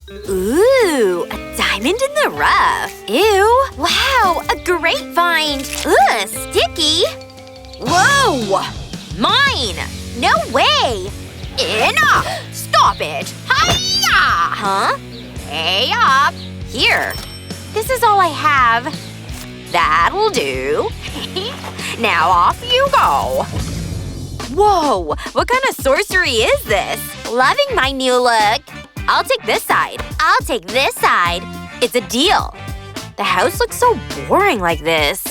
Ooh, a diamond in the rough. Ew. Wow, a great find. Ugh, sticky. Whoa! Mine! No way! Enough! Stop it! Hi-ya! Huh? Hey up! Here. This is all I have. That'll do. Now off you go. Whoa! What kind of sorcery is this? Loving my new look. I'll take this side. I'll take this side. It's a deal. The house looks so boring like this.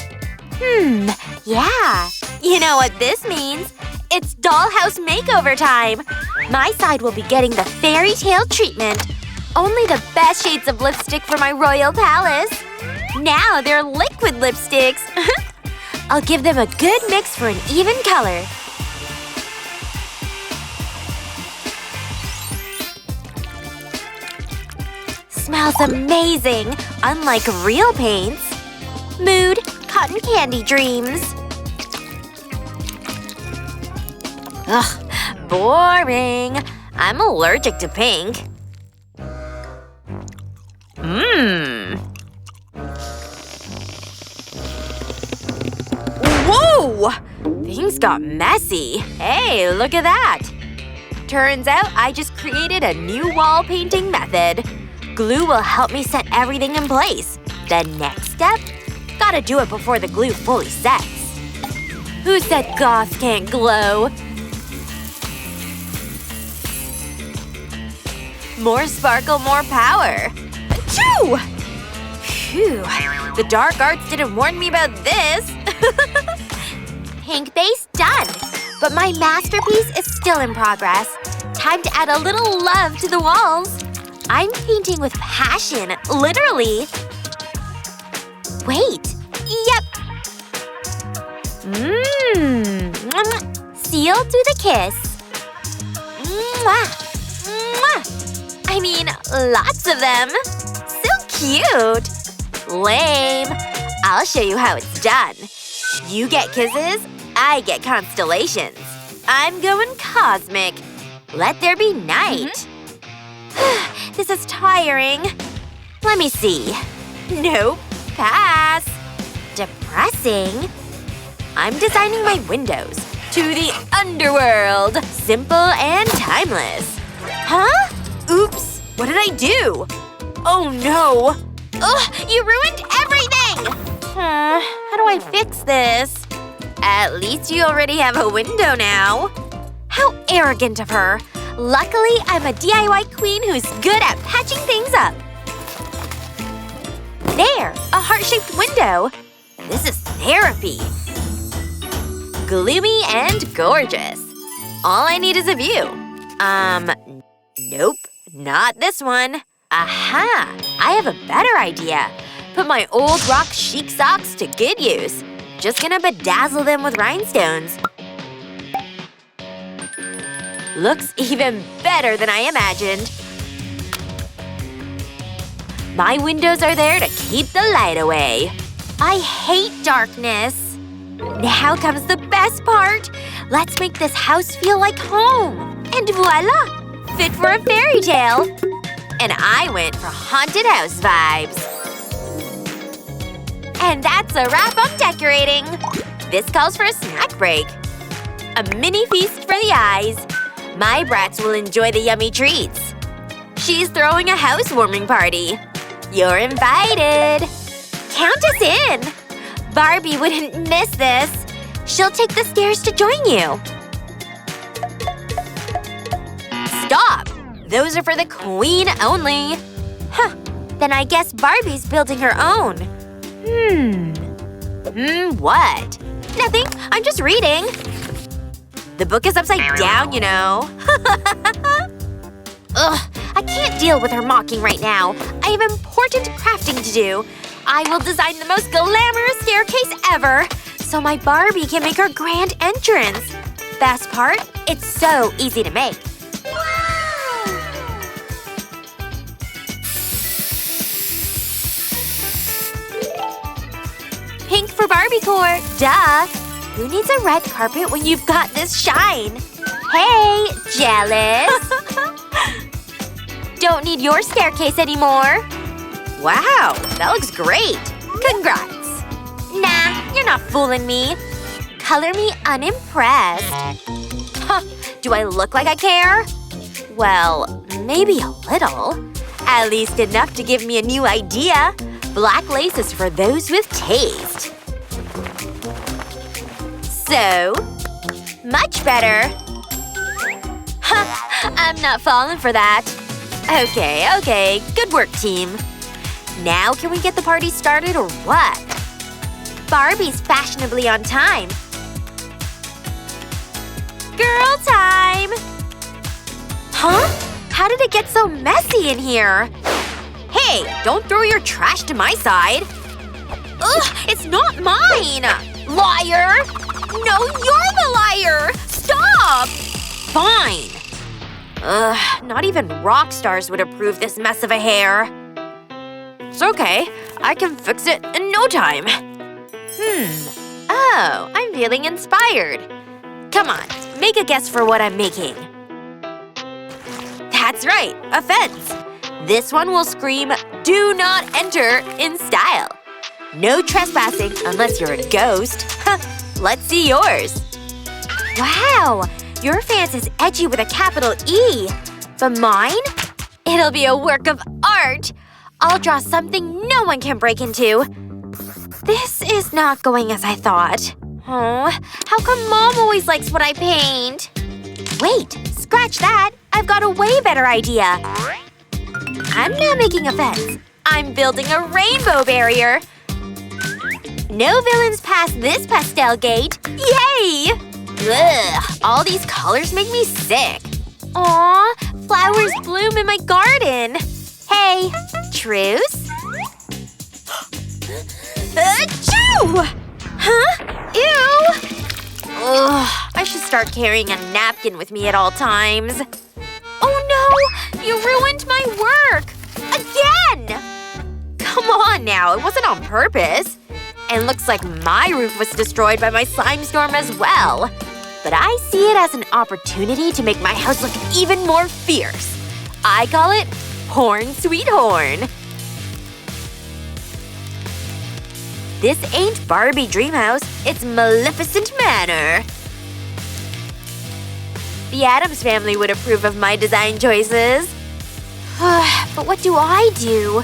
Yeah. You know what this means? It's dollhouse makeover time! My side will be getting the fairy tale treatment. Only the best shades of lipstick for my royal palace. Now they're liquid lipsticks. I'll give them a good mix for an even color. Smells amazing, unlike real paints. Mood, cotton candy dreams. Ugh, boring. I'm allergic to pink. Whoa! Things got messy. Hey, look at that. Turns out I just created a new wall painting method. Glue will help me set everything in place. The next step? Gotta do it before the glue fully sets. Who said goths can't glow? More sparkle, more power. Achoo! Phew. The dark arts didn't warn me about this. Pink base done. But my masterpiece is still in progress. Time to add a little love to the walls. I'm painting with passion, literally. Wait. Yep. Seal to the kiss. Mwah. Mwah. I mean, lots of them. So cute. Lame. I'll show you how it's done. You get kisses, I get constellations. I'm going cosmic. Let there be night. This is tiring. Let me see. Nope. Pass. Depressing. I'm designing my windows to the underworld. Simple and timeless. Huh? Oops. What did I do? Oh no. Ugh, you ruined everything! How do I fix this? At least you already have a window now. How arrogant of her. Luckily, I'm a DIY queen who's good at patching things up. There! A heart-shaped window. This is therapy. Gloomy and gorgeous. All I need is a view. Nope. Not this one. Aha! I have a better idea. Put my old rock chic socks to good use. Just gonna bedazzle them with rhinestones. Looks even better than I imagined. My windows are there to keep the light away. I hate darkness. Now comes the best part. Let's make this house feel like home. And voila! Fit for a fairy tale. And I went for haunted house vibes. And that's a wrap on decorating. This calls for a snack break. A mini feast for the eyes. My brats will enjoy the yummy treats. She's throwing a housewarming party. You're invited. Count us in. Barbie wouldn't miss this. She'll take the stairs to join you. Stop! Those are for the queen only. Huh. Then I guess Barbie's building her own. What? Nothing. I'm just reading. The book is upside down, you know. Ugh. I can't deal with her mocking right now. I have important crafting to do. I will design the most glamorous staircase ever, so my Barbie can make her grand entrance. Best part? It's so easy to make. Pink for Barbiecore, duh! Who needs a red carpet when you've got this shine? Hey, jealous? don't need your staircase anymore. Wow, that looks great. Congrats. Nah, you're not fooling me. Color me unimpressed. Huh, do I look like I care? Well, maybe a little. At least enough to give me a new idea. Black lace is for those with taste. So… much better. Huh, I'm not falling for that. Okay, good work, team. Now can we get the party started or what? Barbie's fashionably on time. Girl time! Huh? How did it get so messy in here? Hey, don't throw your trash to my side. Ugh, it's not mine! Liar! No, you're the liar! Stop! Fine. Ugh, not even rock stars would approve this mess of a hair. It's okay. I can fix it in no time. Oh, I'm feeling inspired. Come on, make a guess for what I'm making. That's right, a fence. This one will scream, "Do not enter" in style. No trespassing unless you're a ghost. Let's see yours. Wow, your fence is edgy with a capital E. But mine? It'll be a work of art. I'll draw something no one can break into. This is not going as I thought. Oh, how come Mom always likes what I paint? Wait, scratch that. I've got a way better idea. I'm not making a fence. I'm building a rainbow barrier. No villains pass this pastel gate. Yay! Ugh, all these colors make me sick. Aw, flowers bloom in my garden. Hey, truce? Achoo! Huh? Ew! Ugh, I should start carrying a napkin with me at all times. Oh no! You ruined my work! Again! Come on now, it wasn't on purpose. And looks like my roof was destroyed by my slime storm as well. But I see it as an opportunity to make my house look even more fierce. I call it Horn Sweet Horn. This ain't Barbie Dreamhouse, it's Maleficent Manor. The Addams family would approve of my design choices. But what do I do?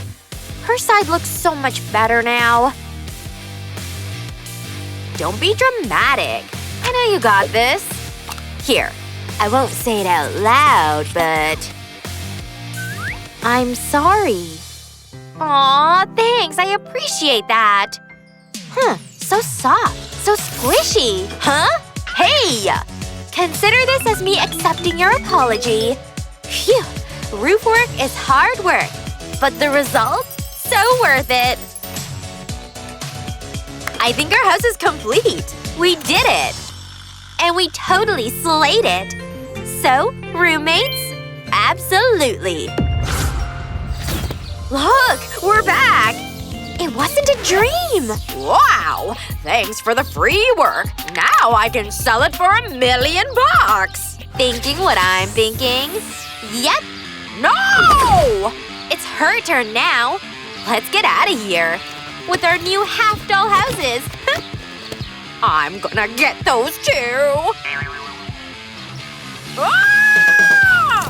Her side looks so much better now. Don't be dramatic. I know you got this. Here, I won't say it out loud, but… I'm sorry. Aw, thanks, I appreciate that. So soft, so squishy. Huh? Hey! Consider this as me accepting your apology. Phew, roof work is hard work. But the result? So worth it. I think our house is complete. We did it. And we totally slayed it. So, roommates? Absolutely. Look! We're back! It wasn't a dream! Wow! Thanks for the free work. Now I can sell it for $1 million! Thinking what I'm thinking? Yep! No! It's her turn now. Let's get out of here. With our new half-doll houses. I'm gonna get those too! Ah!